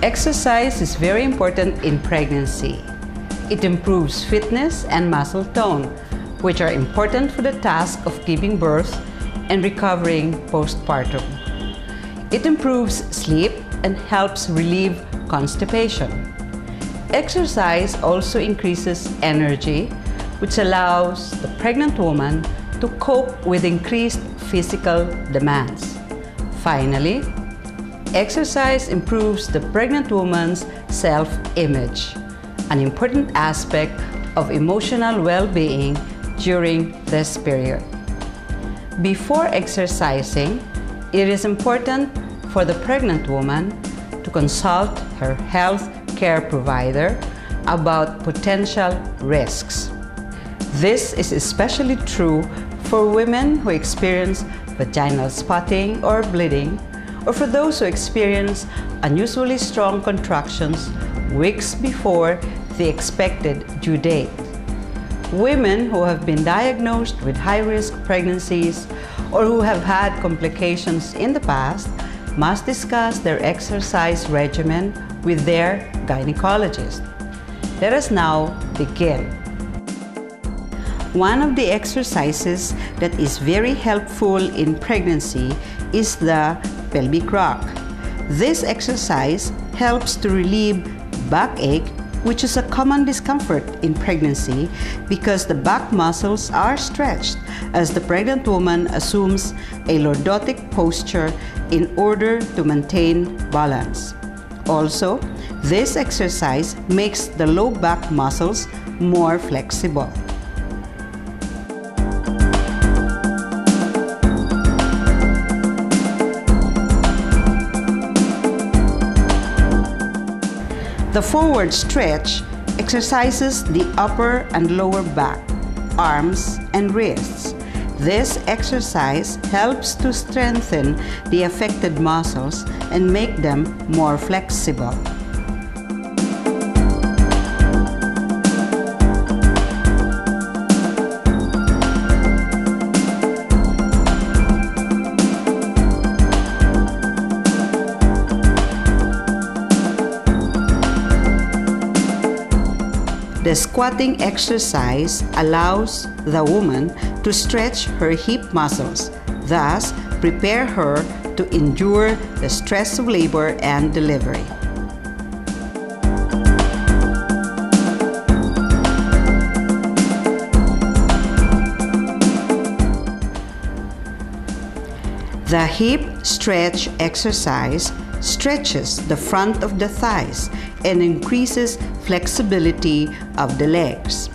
Exercise is very important in pregnancy. It improves fitness and muscle tone, which are important for the task of giving birth and recovering postpartum. It improves sleep and helps relieve constipation. Exercise also increases energy, which allows the pregnant woman to cope with increased physical demands. Finally, exercise improves the pregnant woman's self-image, an important aspect of emotional well-being during this period. Before exercising, it is important for the pregnant woman to consult her health care provider about potential risks. This is especially true for women who experience vaginal spotting or bleeding, or for those who experience unusually strong contractions weeks before the expected due date. Women who have been diagnosed with high-risk pregnancies or who have had complications in the past must discuss their exercise regimen with their gynecologist. Let us now begin. One of the exercises that is very helpful in pregnancy is the Pelvic Rock. This exercise helps to relieve backache, which is a common discomfort in pregnancy because the back muscles are stretched as the pregnant woman assumes a lordotic posture in order to maintain balance. Also, this exercise makes the low back muscles more flexible. The forward stretch exercises the upper and lower back, arms, and wrists. This exercise helps to strengthen the affected muscles and make them more flexible. The squatting exercise allows the woman to stretch her hip muscles, thus prepare her to endure the stress of labor and delivery. The hip stretch exercise stretches the front of the thighs and increases flexibility of the legs.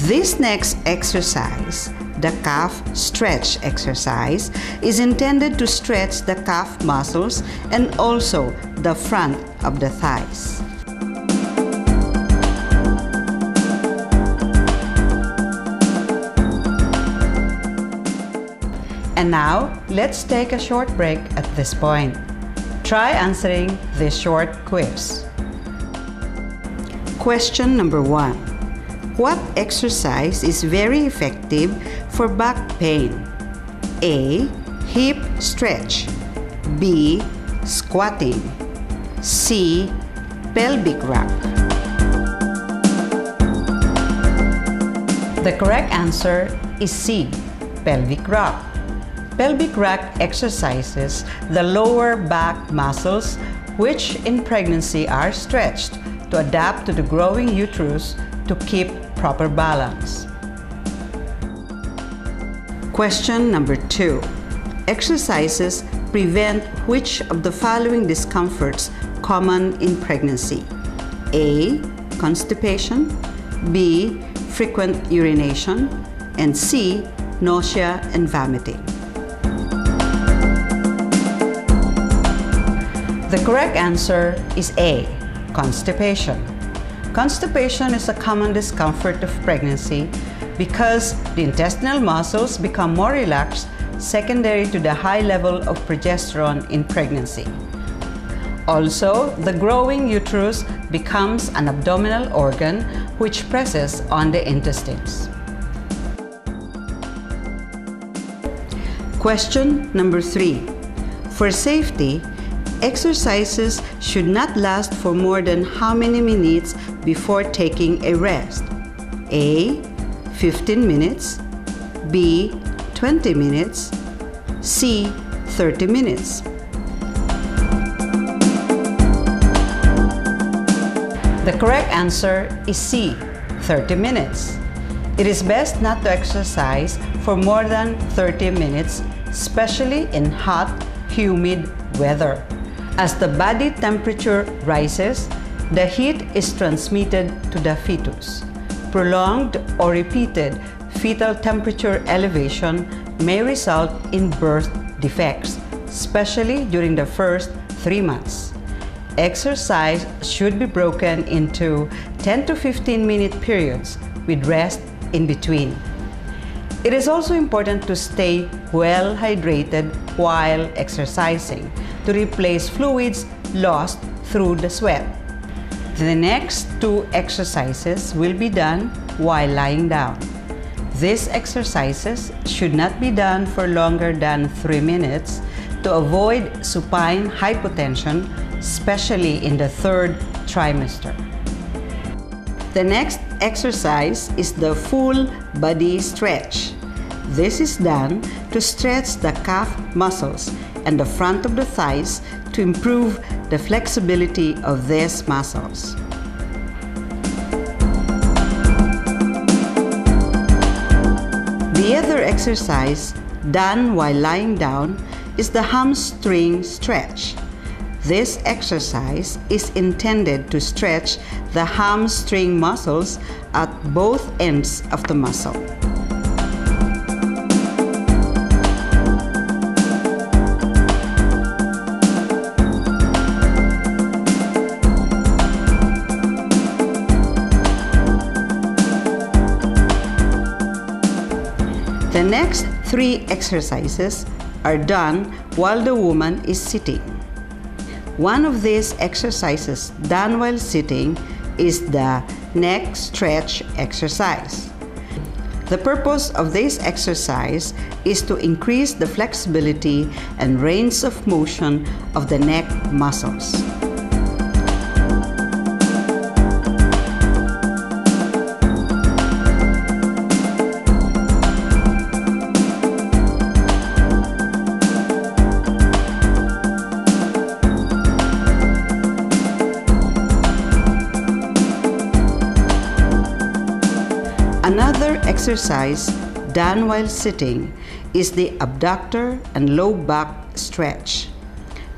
This next exercise, the calf stretch exercise, is intended to stretch the calf muscles and also the front of the thighs. And now, let's take a short break at this point. Try answering this short quiz. Question number 1. What exercise is very effective for back pain? A. Hip stretch. B. Squatting. C. Pelvic rock. The correct answer is C. Pelvic rock. Pelvic rock exercises the lower back muscles, which in pregnancy are stretched to adapt to the growing uterus to keep proper balance. Question number 2. Exercises prevent which of the following discomforts common in pregnancy? A. Constipation. B. Frequent urination. And C. Nausea and vomiting. The correct answer is A. Constipation. Constipation is a common discomfort of pregnancy because the intestinal muscles become more relaxed secondary to the high level of progesterone in pregnancy. Also, the growing uterus becomes an abdominal organ which presses on the intestines. Question number 3. For safety, exercises should not last for more than how many minutes before taking a rest? A. 15 minutes, B. 20 minutes, C. 30 minutes. The correct answer is C. 30 minutes. It is best not to exercise for more than 30 minutes, especially in hot, humid weather. As the body temperature rises, the heat is transmitted to the fetus. Prolonged or repeated fetal temperature elevation may result in birth defects, especially during the first 3 months. Exercise should be broken into 10 to 15 minute periods with rest in between. It is also important to stay well hydrated while exercising to replace fluids lost through the sweat. The next 2 exercises will be done while lying down. These exercises should not be done for longer than 3 minutes to avoid supine hypotension, especially in the 3rd trimester. The next exercise is the full body stretch. This is done to stretch the calf muscles and the front of the thighs to improve the flexibility of these muscles. The other exercise done while lying down is the hamstring stretch. This exercise is intended to stretch the hamstring muscles at both ends of the muscle. The next 3 exercises are done while the woman is sitting. One of these exercises done while sitting is the neck stretch exercise. The purpose of this exercise is to increase the flexibility and range of motion of the neck muscles. Another exercise done while sitting is the abductor and low back stretch.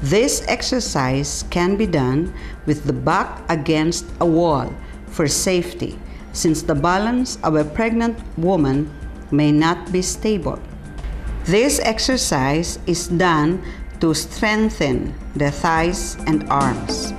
This exercise can be done with the back against a wall for safety, since the balance of a pregnant woman may not be stable. This exercise is done to strengthen the thighs and arms.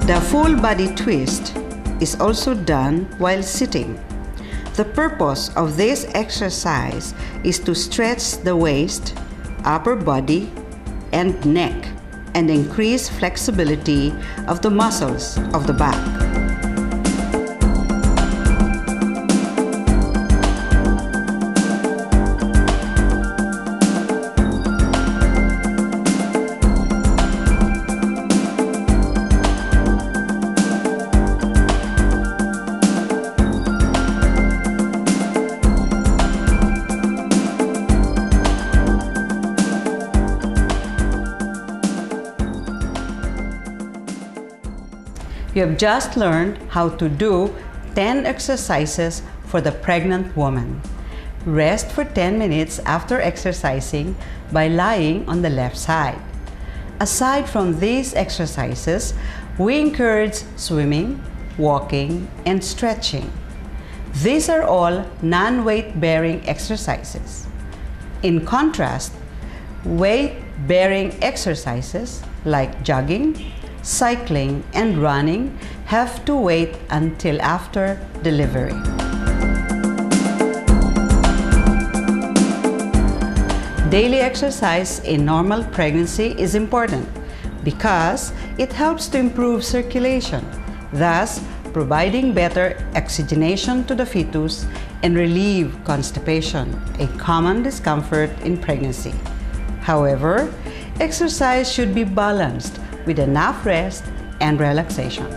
The full body twist is also done while sitting. The purpose of this exercise is to stretch the waist, upper body, and neck, and increase flexibility of the muscles of the back. You have just learned how to do 10 exercises for the pregnant woman. Rest for 10 minutes after exercising by lying on the left side. Aside from these exercises, we encourage swimming, walking, and stretching. These are all non-weight-bearing exercises. In contrast, weight-bearing exercises like jogging, cycling, and running have to wait until after delivery. Daily exercise in normal pregnancy is important because it helps to improve circulation, thus providing better oxygenation to the fetus and relieve constipation, a common discomfort in pregnancy. However, exercise should be balanced with enough rest and relaxation.